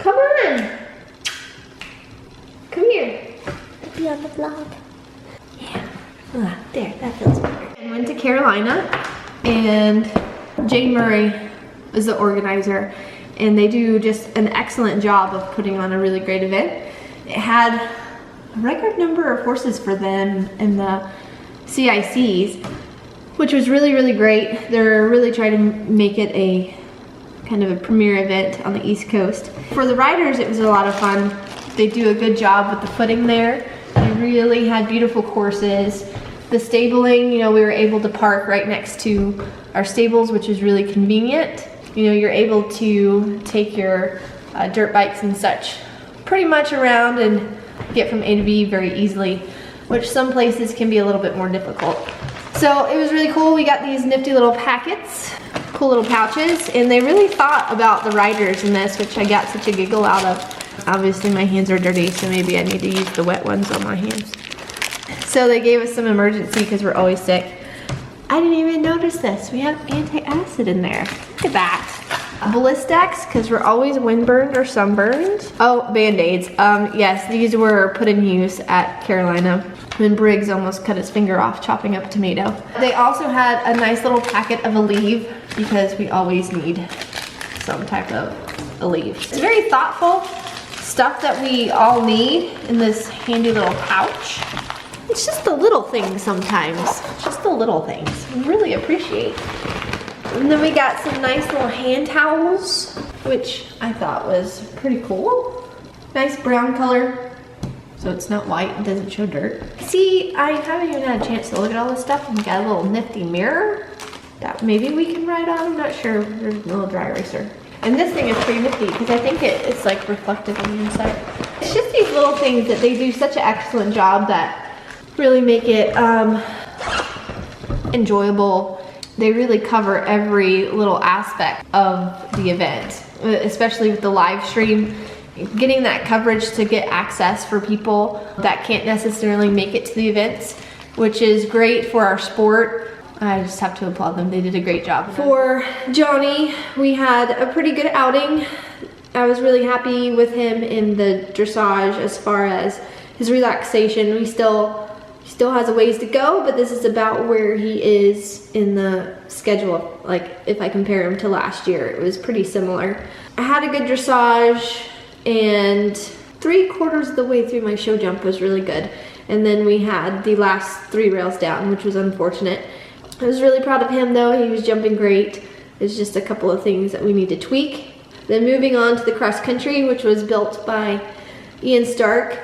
come on. Come here. Be on the vlog. Yeah. There, that feels better. I went to Carolina, and Jane Murray is the organizer, and they do just an excellent job of putting on a really great event. It had a record number of horses for them in the CICs, which was really, really great. They're really trying to make it a kind of a premier event on the East Coast. For the riders, it was a lot of fun. They do a good job with the footing there. They really had beautiful courses. The stabling, you know, we were able to park right next to our stables, which is really convenient. You know, you're able to take your dirt bikes and such pretty much around and get from A to B very easily, which some places can be a little bit more difficult. So it was really cool. We got these nifty little packets, cool little pouches, and they really thought about the riders in this, which I got such a giggle out of. Obviously my hands are dirty, so maybe I need to use the wet ones on my hands. So they gave us some emergency because we're always sick. I didn't even notice this. We have anti-acid in there. Look at that. Ballistics, because we're always windburned or sunburned. Oh, Band-Aids. Yes, these were put in use at Carolina when Briggs almost cut his finger off chopping up a tomato. They also had a nice little packet of Aleve, because we always need some type of Aleve. It's very thoughtful stuff that we all need in this handy little pouch. It's just the little things sometimes. Just the little things. I really appreciate. And then we got some nice little hand towels, which I thought was pretty cool. Nice brown color, so it's not white and doesn't show dirt. See, I haven't even had a chance to look at all this stuff, and we got a little nifty mirror that maybe we can ride on. I'm not sure. There's a little dry eraser. And this thing is pretty nifty because I think it's like reflective on the inside. It's just these little things that they do such an excellent job that really make it enjoyable. They really cover every little aspect of the event, especially with the live stream. Getting that coverage to get access for people that can't necessarily make it to the events, which is great for our sport. I just have to applaud them. They did a great job. For Johnny, we had a pretty good outing. I was really happy with him in the dressage as far as his relaxation. He still has a ways to go, but this is about where he is in the schedule. Like if I compare him to last year, it was pretty similar. I had a good dressage, and 3/4 of the way through my show jump was really good. And then we had the last 3 rails down, which was unfortunate. I was really proud of him though. He was jumping great. There's just a couple of things that we need to tweak. Then moving on to the cross country, which was built by Ian Stark.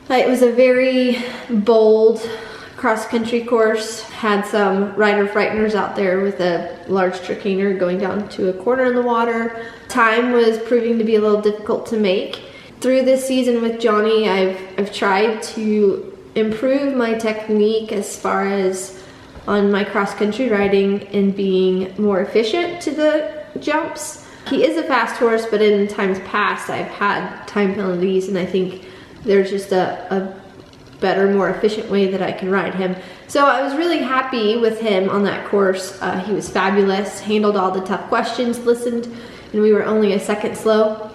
It was a very bold cross-country course. Had some rider frighteners out there with a large tractor going down to a corner in the water. Time was proving to be a little difficult to make. Through this season with Johnny, I've tried to improve my technique as far as on my cross-country riding and being more efficient to the jumps. He is a fast horse, but in times past I've had time penalties, and I think there's just a better, more efficient way that I can ride him. So I was really happy with him on that course. He was fabulous, handled all the tough questions, listened, and we were only a second slow.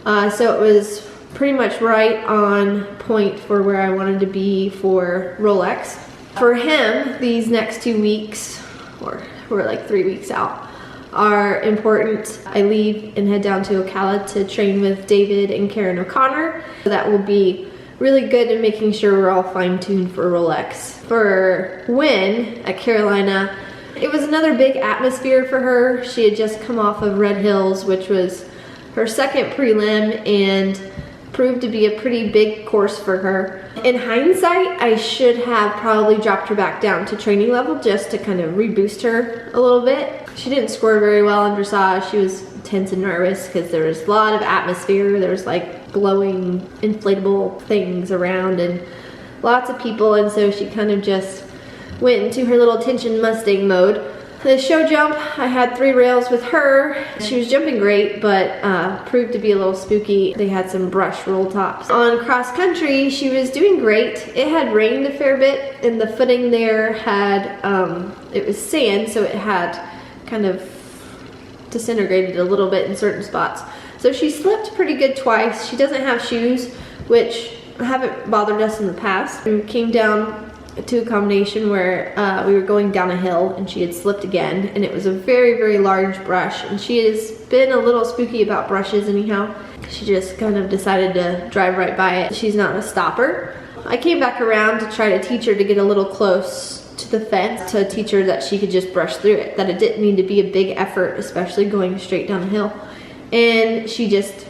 So it was pretty much right on point for where I wanted to be for Rolex. For him, these next 2 weeks, or we're like 3 weeks out, are important. I leave and head down to Ocala to train with David and Karen O'Connor. So that will be really good in making sure we're all fine-tuned for Rolex. For Wynn at Carolina, it was another big atmosphere for her. She had just come off of Red Hills, which was her second prelim, and proved to be a pretty big course for her. In hindsight, I should have probably dropped her back down to training level just to kind of reboost her a little bit. She didn't score very well in dressage. She was tense and nervous because there was a lot of atmosphere. There was like glowing inflatable things around and lots of people, and so she kind of just went into her little tension Mustang mode. The show jump, I had 3 rails with her. She was jumping great, but proved to be a little spooky. They had some brush roll tops. On cross country, she was doing great. It had rained a fair bit, and the footing there had, it was sand, so it had kind of disintegrated a little bit in certain spots. So So she slipped pretty good twice. She doesn't have shoes, which haven't bothered us in the past. We came down to a combination where we were going down a hill and she had slipped again, and it was a very, very large brush, and she has been a little spooky about brushes anyhow. She just kind of decided to drive right by it. She's not a stopper. I came back around to try to teach her to get a little close to the fence, to teach her that she could just brush through it, that it didn't need to be a big effort, especially going straight down the hill. And she just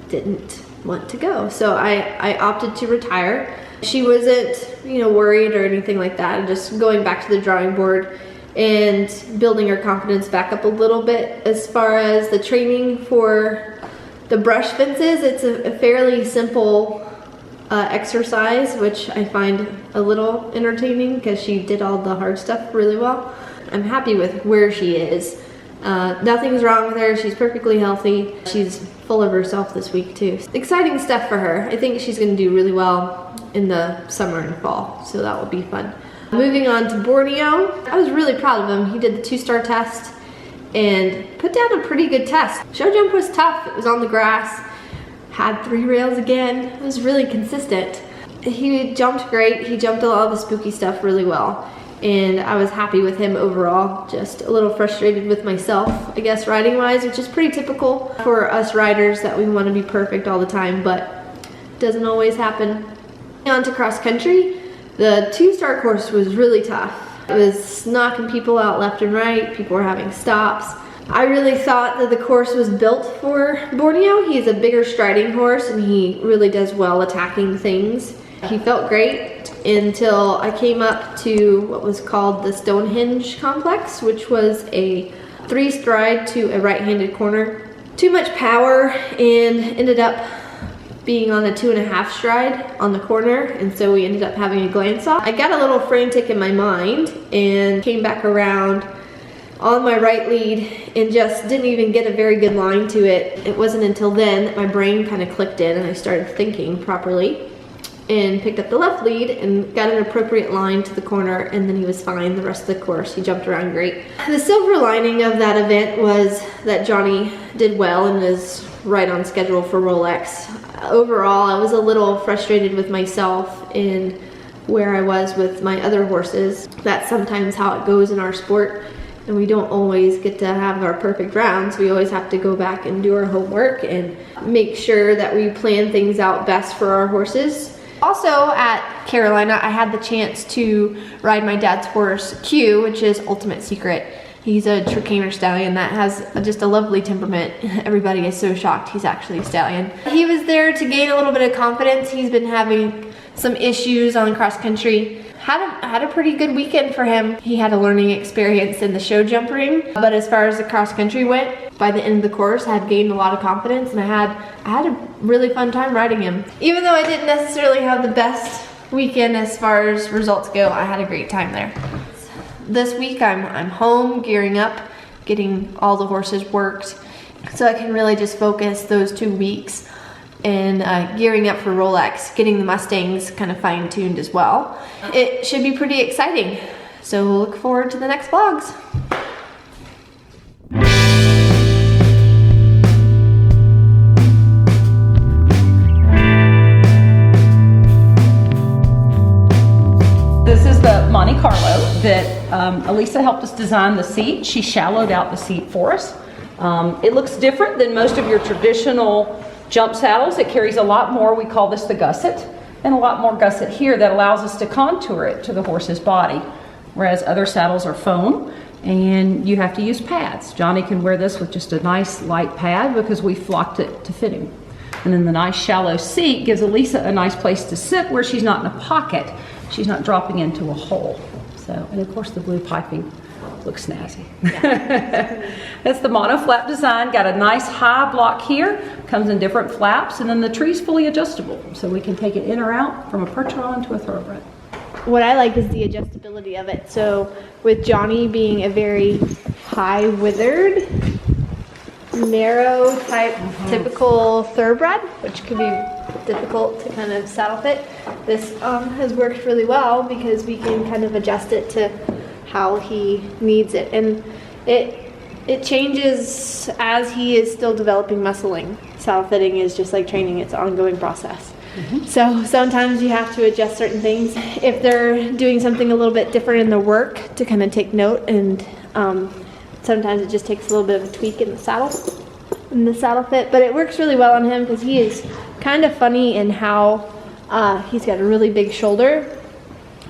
didn't want to go. So I opted to retire. She wasn't, worried or anything like that. Just going back to the drawing board and building her confidence back up a little bit. As far as the training for the brush fences, it's a fairly simple exercise, which I find a little entertaining because she did all the hard stuff really well. I'm happy with where she is. Nothing's wrong with her. She's perfectly healthy. She's full of herself this week too. Exciting stuff for her. I think she's going to do really well in the summer and fall, so that will be fun. Moving on to Borneo, I was really proud of him. He did the 2-star test and put down a pretty good test. Show jump was tough. It was on the grass. Had 3 rails again. It was really consistent. He jumped great. He jumped a lot of the spooky stuff really well, and I was happy with him overall. Just a little frustrated with myself, I guess, riding wise, which is pretty typical for us riders, that we want to be perfect all the time, but it doesn't always happen. On to cross country. The 2-star course was really tough. It was knocking people out left and right. People were having stops. I really thought that the course was built for Borneo. He's a bigger striding horse and he really does well attacking things. He felt great until I came up to what was called the Stonehenge complex, which was a 3-stride to a right-handed corner. Too much power, and ended up being on a 2.5 stride on the corner, and so we ended up having a glance off. I got a little frantic in my mind and came back around on my right lead and just didn't even get a very good line to it. It wasn't until then that my brain kind of clicked in and I started thinking properly and picked up the left lead and got an appropriate line to the corner, and then he was fine the rest of the course. He jumped around great. The silver lining of that event was that Johnny did well and is right on schedule for Rolex. Overall, I was a little frustrated with myself and where I was with my other horses. That's sometimes how it goes in our sport, and we don't always get to have our perfect rounds. We always have to go back and do our homework and make sure that we plan things out best for our horses. Also at Carolina, I had the chance to ride my dad's horse, Q, which is Ultimate Secret. He's a Trakehner stallion that has just a lovely temperament. Everybody is so shocked he's actually a stallion. He was there to gain a little bit of confidence. He's been having some issues on cross country. Had a pretty good weekend for him. He had a learning experience in the show jump ring, but as far as the cross country went, by the end of the course, I had gained a lot of confidence, and I had a really fun time riding him. Even though I didn't necessarily have the best weekend as far as results go, I had a great time there. This week I'm home gearing up, getting all the horses worked, so I can really just focus those 2 weeks and gearing up for Rolex, getting the Mustangs kind of fine-tuned as well. It should be pretty exciting, so we'll look forward to the next vlogs. This is the Monte Carlo that Elisa helped us design the seat. She shallowed out the seat for us. It looks different than most of your traditional jump saddles. It carries a lot more, we call this the gusset, and a lot more gusset here that allows us to contour it to the horse's body, whereas other saddles are foam and you have to use pads. Johnny can wear this with just a nice light pad because we flocked it to fit him. And then the nice shallow seat gives Elisa a nice place to sit where she's not in a pocket. She's not dropping into a hole. So, and of course the blue piping looks snazzy. Yeah. That's the monoflap design. Got a nice high block here. Comes in different flaps, and then the tree's fully adjustable. So we can take it in or out from a perch on to a thoroughbred. What I like is the adjustability of it. So with Johnny being a very high withered, narrow type typical thoroughbred, which could be difficult to kind of saddle fit, this has worked really well because we can kind of adjust it to how he needs it, and it changes as he is still developing muscling. saddle fitting is just like training, it's an ongoing process. So sometimes you have to adjust certain things if they're doing something a little bit different in the work, to kind of take note, and sometimes it just takes a little bit of a tweak in the saddle fit, but it works really well on him because he is kind of funny in how he's got a really big shoulder,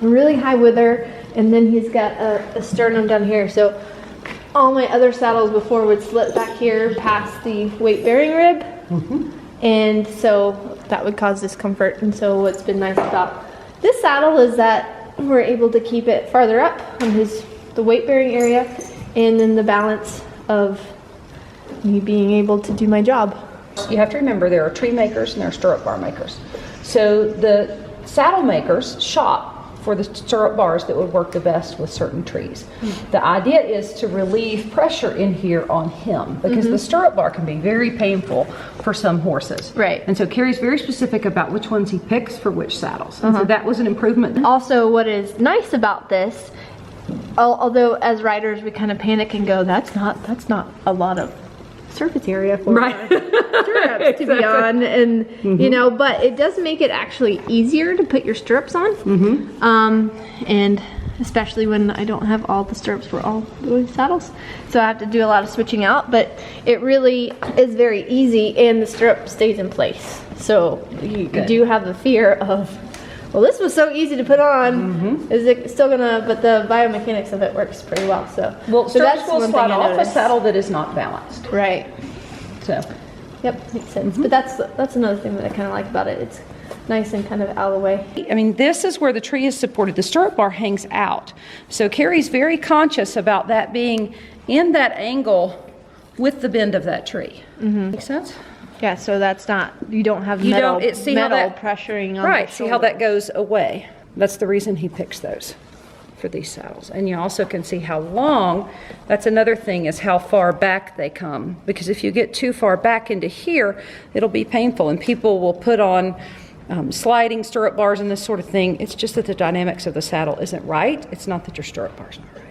really high wither, and then he's got a sternum down here. So all my other saddles before would slip back here past the weight bearing rib, and so that would cause discomfort. And so what's been nice about this saddle is that we're able to keep it farther up on the weight bearing area, and then the balance of me being able to do my job. You have to remember there are tree makers and there are stirrup bar makers. So the saddle makers shop for the stirrup bars that would work the best with certain trees. The idea is to relieve pressure in here on him, because the stirrup bar can be very painful for some horses. Right. And so Carrie's very specific about which ones he picks for which saddles. And so that was an improvement. Also, what is nice about this, although as riders we kind of panic and go, that's not a lot of surface area for stirrups to be on, and you know, but it does make it actually easier to put your stirrups on, and especially when I don't have all the stirrups for all the saddles, so I have to do a lot of switching out, but it really is very easy, and the stirrup stays in place, so you do have the fear of, well, this was so easy to put on. Is it still gonna? But the biomechanics of it works pretty well. So, Stirrups will slide off a saddle that is not balanced. Right. So, yep, makes sense. But that's another thing that I kind of like about it. It's nice and kind of out of the way. I mean, this is where the tree is supported. The stirrup bar hangs out. So Carrie's very conscious about that being in that angle with the bend of that tree. Make sense? Yeah, so that's not, you don't have metal pressuring on right, the see how that goes away. That's the reason he picks those for these saddles. And you also can see how long, that's another thing, is how far back they come. Because if you get too far back into here, it'll be painful. And people will put on sliding stirrup bars and this sort of thing. It's just that the dynamics of the saddle isn't right. It's not that your stirrup bar's not right.